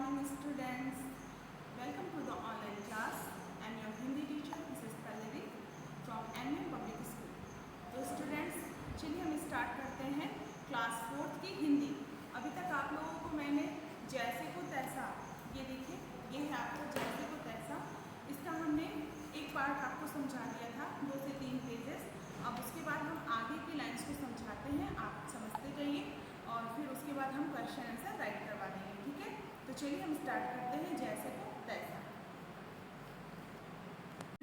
morning students. Welcome to the online class. I am your Hindi teacher Mrs. Pallavi from NM Public School. तो students चलिए हम start करते हैं class 4 की हिंदी। अभी तक आप लोगों को मैंने जैसे को तैसा, ये देखिए ये है आपका जैसे को तैसा, इसका हमने एक पार्ट आपको समझा दिया था 2 से 3 पेजेस। अब उसके बाद हम आगे की लाइन्स को समझाते हैं, आप समझते जाइए और फिर उसके बाद हम क्वेश्चन आंसर राइट करवा देंगे। ठीक है, तो चलिए हम स्टार्ट करते हैं जैसे को तैसा।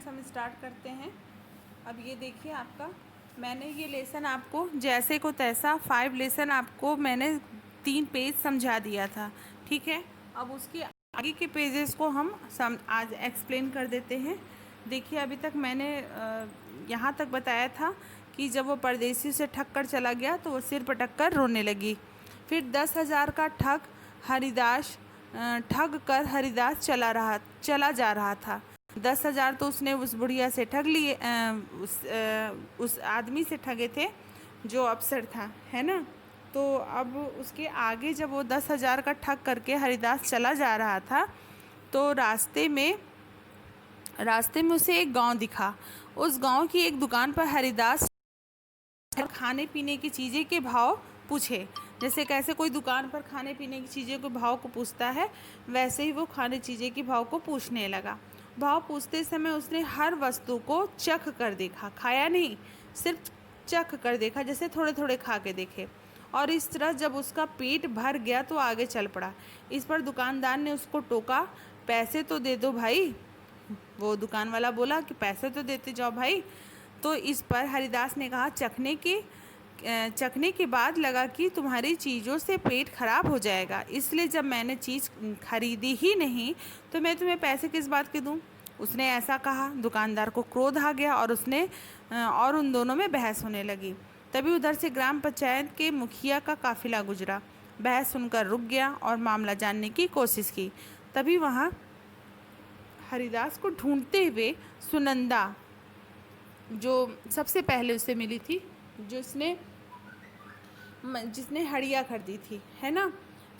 हम स्टार्ट करते हैं। अब ये देखिए आपका मैंने ये लेसन आपको जैसे को तैसा 5 लेसन आपको मैंने 3 पेज समझा दिया था। ठीक है, अब उसके आगे के पेजेस को हम आज एक्सप्लेन कर देते हैं। देखिए अभी तक मैंने यहाँ तक बताया था कि जब वो परदेसी से ठग कर चला गया तो वो सिर पटक कर रोने लगी। फिर 10,000 का ठग कर हरिदास चला जा रहा था। 10,000 तो उसने उस बुढ़िया से ठग लिए, उस आदमी से ठगे थे जो अफसर था, है ना। तो अब उसके आगे जब वो 10,000 का ठग करके हरिदास चला जा रहा था तो रास्ते में उसे एक गांव दिखा। उस गांव की एक दुकान पर हरिदास खाने पीने की चीज़ें के भाव पूछे। जैसे कैसे कोई दुकान पर खाने पीने की चीज़ें के भाव को पूछता है, वैसे ही वो खाने चीज़ें के भाव को पूछने लगा। भाव पूछते समय उसने हर वस्तु को चख कर देखा, खाया नहीं, सिर्फ चख कर देखा, जैसे थोड़े थोड़े खा के देखे। और इस तरह जब उसका पेट भर गया तो आगे चल पड़ा। इस पर दुकानदार ने उसको टोका, पैसे तो दे दो भाई। वो दुकान वाला बोला कि पैसे तो देते जाओ भाई। तो इस पर हरिदास ने कहा, चखने के बाद लगा कि तुम्हारी चीज़ों से पेट खराब हो जाएगा, इसलिए जब मैंने चीज़ खरीदी ही नहीं तो मैं तुम्हें पैसे किस बात के दूं। उसने ऐसा कहा। दुकानदार को क्रोध आ गया और उन दोनों में बहस होने लगी। तभी उधर से ग्राम पंचायत के मुखिया का काफिला गुजरा। बहस सुनकर रुक गया और मामला जानने की कोशिश की। तभी वहाँ हरिदास को ढूंढते हुए सुनंदा, जो सबसे पहले उससे मिली थी, जिसने हड़िया खरीदी थी, है ना।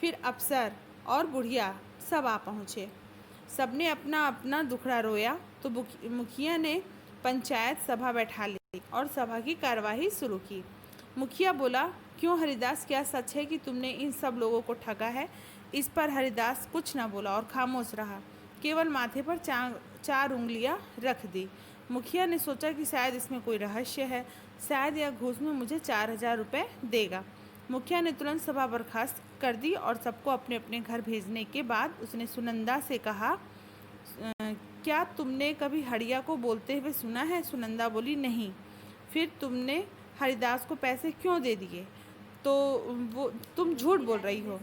फिर अफसर और बुढ़िया सब आ पहुँचे। सबने अपना अपना दुखड़ा रोया तो मुखिया ने पंचायत सभा बैठा ली और सभा की कार्यवाही शुरू की। मुखिया बोला, क्यों हरिदास, क्या सच है कि तुमने इन सब लोगों को ठगा है। इस पर हरिदास कुछ न बोला और खामोश रहा, केवल माथे पर 4 उंगलियां रख दी। मुखिया ने सोचा कि शायद इसमें कोई रहस्य है, शायद यह घूस में मुझे 4,000 रुपये देगा। मुखिया ने तुरंत सभा बर्खास्त कर दी और सबको अपने अपने घर भेजने के बाद उसने सुनंदा से कहा, क्या तुमने कभी हड़िया को बोलते हुए सुना है। सुनंदा बोली, नहीं। फिर तुमने हरिदास को पैसे क्यों दे दिए। तो वो तुम झूठ बोल रही हो।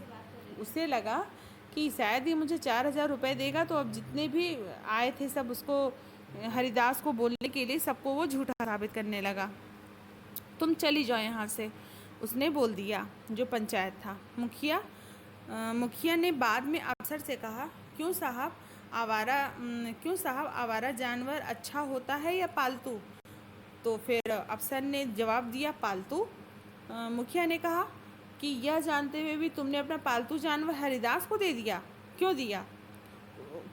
उसे लगा कि शायद ये मुझे 4,000 रुपये देगा, तो अब जितने भी आए थे सब उसको हरिदास को बोलने के लिए सबको वो झूठा साबित करने लगा। तुम चली जाओ यहाँ से, उसने बोल दिया, जो पंचायत था। मुखिया ने बाद में अफसर से कहा, क्यों साहब आवारा जानवर अच्छा होता है या पालतू। तो फिर अफसर ने जवाब दिया, पालतू। मुखिया ने कहा कि यह जानते हुए भी तुमने अपना पालतू जानवर हरिदास को दे दिया, क्यों दिया।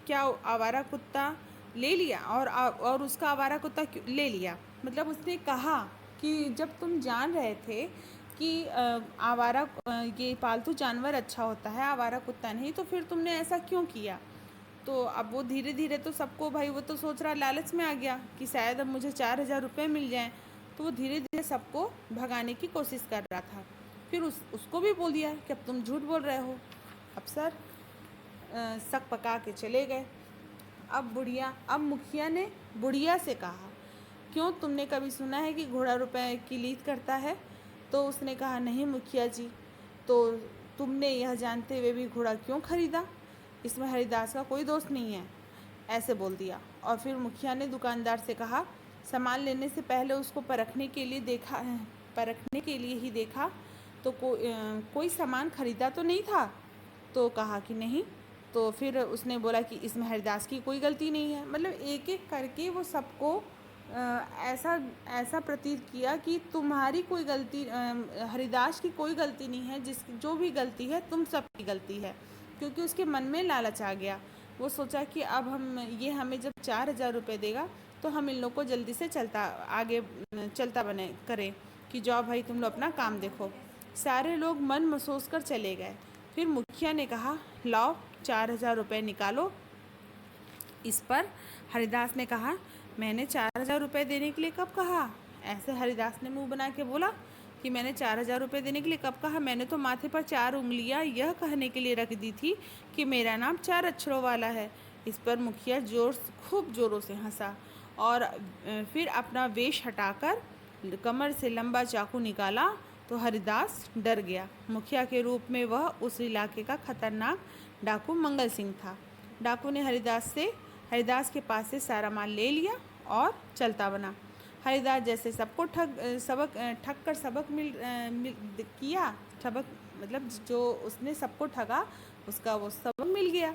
क्या आवारा कुत्ता ले लिया और उसका आवारा कुत्ता ले लिया। मतलब उसने कहा कि जब तुम जान रहे थे कि ये पालतू जानवर अच्छा होता है, आवारा कुत्ता नहीं, तो फिर तुमने ऐसा क्यों किया। तो अब वो धीरे धीरे तो सबको, भाई वो तो सोच रहा, लालच में आ गया कि शायद अब मुझे 4,000 रुपये मिल जाएं, तो वो धीरे धीरे सबको भगाने की कोशिश कर रहा था। फिर उसको भी बोल दिया कि अब तुम झूठ बोल रहे हो। अफसर शक पका के चले गए। अब मुखिया ने बुढ़िया से कहा, क्यों तुमने कभी सुना है कि घोड़ा रुपए की लीद करता है। तो उसने कहा, नहीं मुखिया जी। तो तुमने यह जानते हुए भी घोड़ा क्यों खरीदा, इसमें हरिदास का कोई दोष नहीं है, ऐसे बोल दिया। और फिर मुखिया ने दुकानदार से कहा, सामान लेने से पहले उसको परखने के लिए ही देखा, तो कोई सामान खरीदा तो नहीं था। तो कहा कि नहीं। तो फिर उसने बोला कि इसमें हरिदास की कोई गलती नहीं है। मतलब एक एक करके वो सबको ऐसा प्रतीत किया कि तुम्हारी कोई गलती, हरिदास की कोई गलती नहीं है, जो भी गलती है तुम सबकी गलती है। क्योंकि उसके मन में लालच आ गया। वो सोचा कि अब ये हमें जब 4,000 रुपये देगा तो हम इन लोग को जल्दी से चलता बने करें कि जाओ भाई तुम लोग अपना काम देखो। सारे लोग मन महसूस कर चले गए। फिर मुखिया ने कहा, लाओ 4,000 रुपये निकालो। इस पर हरिदास ने कहा, मैंने 4,000 रुपये देने के लिए कब कहा? ऐसे हरिदास ने मुंह बना के बोला कि मैंने 4,000 रुपये देने के लिए कब कहा? मैंने तो माथे पर 4 उंगलियां यह कहने के लिए रख दी थी कि मेरा नाम 4 अक्षरों वाला है। इस पर मुखिया खूब ज़ोरों से हंसा और फिर अपना वेश हटाकर कमर से लंबा चाकू निकाला तो हरिदास डर गया। मुखिया के रूप में वह उस इलाके का खतरनाक डाकू मंगल सिंह था। डाकू ने हरिदास के पास से सारा माल ले लिया और चलता बना। हरिदास जैसे सबको ठग कर सबक मतलब जो उसने सबको ठगा उसका वो सबक मिल गया।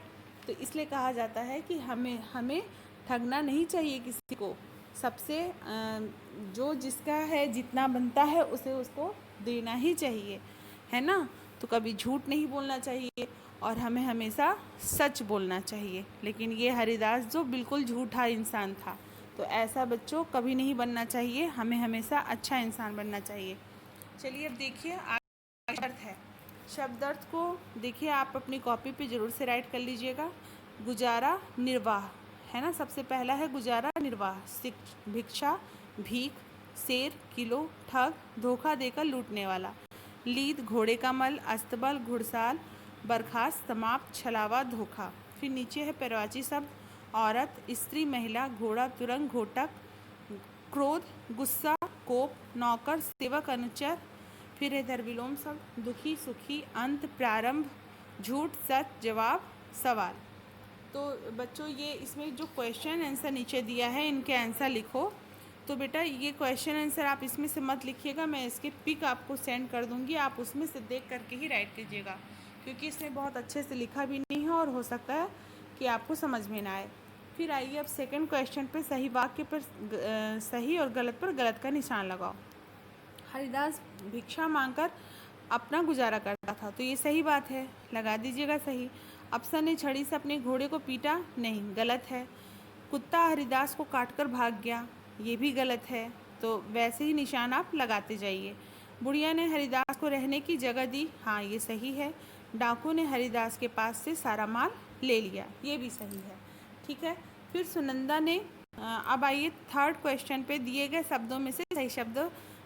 तो इसलिए कहा जाता है कि हमें ठगना नहीं चाहिए किसी को। सबसे जो जिसका है जितना बनता है उसे उसको देना ही चाहिए, है ना। तो कभी झूठ नहीं बोलना चाहिए और हमें हमेशा सच बोलना चाहिए। लेकिन ये हरिदास जो बिल्कुल झूठा इंसान था, तो ऐसा बच्चों कभी नहीं बनना चाहिए। हमें हमेशा अच्छा इंसान बनना चाहिए। चलिए अब देखिए आगे अर्थ है। शब्द अर्थ को देखिए आप अपनी कॉपी पे ज़रूर से राइट कर लीजिएगा। गुजारा निर्वाह, है ना। सबसे पहला है गुजारा निर्वाह। भिक्षा, भीख, शेर, किलो, ठग, धोखा देकर लूटने वाला। लीद, घोड़े का मल, अस्तबल, घुड़साल, बर्खास्त, समाप्त, छलावा, धोखा। फिर नीचे है पर्यायवाची शब्द, औरत, स्त्री, महिला, घोड़ा, तुरंग, घोटक, क्रोध, गुस्सा, कोप, नौकर, सेवक, अनुचर। फिर है इधर विलोम शब्द, दुखी, सुखी, अंत, प्रारंभ, झूठ, सच, जवाब, सवाल। तो बच्चों ये इसमें जो क्वेश्चन आंसर नीचे दिया है इनके आंसर लिखो। तो बेटा ये क्वेश्चन आंसर आप इसमें से मत लिखिएगा, मैं इसके पिक आपको सेंड कर दूंगी, आप उसमें से देख करके ही राइट कीजिएगा, क्योंकि इसमें बहुत अच्छे से लिखा भी नहीं है और हो सकता है कि आपको समझ में ना आए। फिर आइए अब सेकंड क्वेश्चन पे सही वाक्य पर सही और गलत पर गलत का निशान लगाओ। हरिदास भिक्षा मांगकर अपना गुजारा करता था, तो ये सही बात है, लगा दीजिएगा सही। अफसर ने छड़ी से अपने घोड़े को पीटा, नहीं, गलत है। कुत्ता हरिदास को काटकर भाग गया, ये भी गलत है। तो वैसे ही निशान आप लगाते जाइए। बुढ़िया ने हरिदास को रहने की जगह दी, हाँ ये सही है। डाकू ने हरिदास के पास से सारा माल ले लिया, ये भी सही है, ठीक है। फिर सुनंदा ने अब आइए थर्ड क्वेश्चन पे दिए गए शब्दों में से सही शब्द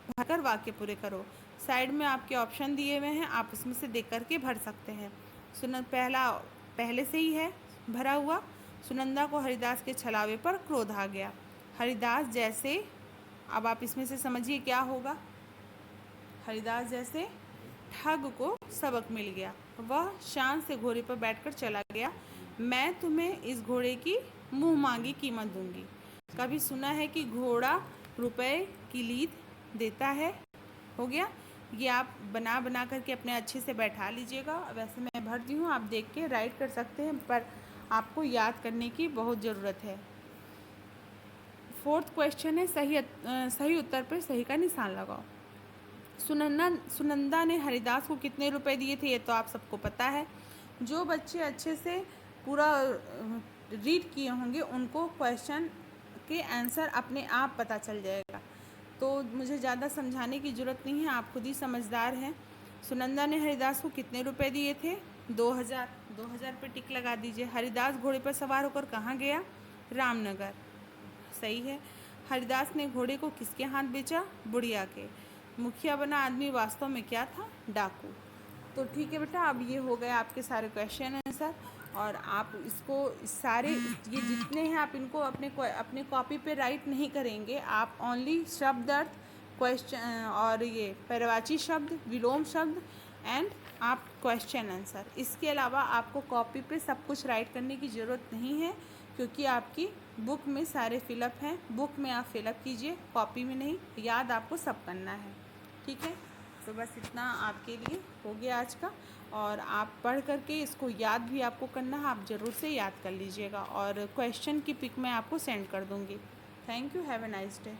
भरकर वाक्य पूरे करो। साइड में आपके ऑप्शन दिए हुए हैं, आप उसमें से देख करके भर सकते हैं। पहला पहले से ही है भरा हुआ। सुनंदा को हरिदास के छलावे पर क्रोध आ गया। हरिदास जैसे, अब आप इसमें से समझिए क्या होगा। हरिदास जैसे ठग को सबक मिल गया, वह शान से घोड़े पर बैठकर चला गया। मैं तुम्हें इस घोड़े की मुंह मांगी कीमत दूंगी। कभी सुना है कि घोड़ा रुपए की लीद देता है? हो गया। ये आप बना करके अपने अच्छे से बैठा लीजिएगा। वैसे मैं भर दी हूँ, आप देख के राइट कर सकते हैं, पर आपको याद करने की बहुत ज़रूरत है। फोर्थ क्वेश्चन है सही उत्तर पर सही का निशान लगाओ। सुनंदा ने हरिदास को कितने रुपए दिए थे, ये तो आप सबको पता है। जो बच्चे अच्छे से पूरा रीड किए होंगे उनको क्वेश्चन के आंसर अपने आप पता चल जाएगा, तो मुझे ज़्यादा समझाने की ज़रूरत नहीं है, आप खुद ही समझदार हैं। सुनंदा ने हरिदास को कितने रुपए दिए थे? 2,000 पे टिक लगा दीजिए। हरिदास घोड़े पर सवार होकर कहाँ गया? रामनगर, सही है। हरिदास ने घोड़े को किसके हाथ बेचा? बुढ़िया के। मुखिया बना आदमी वास्तव में क्या था? डाकू। तो ठीक है बेटा, अब ये हो गए आपके सारे क्वेश्चन आंसर, और आप इसको सारे ये जितने हैं आप इनको अपने कॉपी पे राइट नहीं करेंगे। आप ओनली शब्द अर्थ, क्वेश्चन और ये पर्यायवाची शब्द, विलोम शब्द एंड आप क्वेश्चन आंसर, इसके अलावा आपको कॉपी पे सब कुछ राइट करने की ज़रूरत नहीं है, क्योंकि आपकी बुक में सारे फिलअप हैं। बुक में आप फिलअप कीजिए, कॉपी में नहीं, याद आपको सब करना है, ठीक है। तो बस इतना आपके लिए हो गया आज का, और आप पढ़ करके इसको याद भी आपको करना है, आप ज़रूर से याद कर लीजिएगा, और क्वेश्चन की पिक मैं आपको सेंड कर दूँगी। Thank you, have a nice day.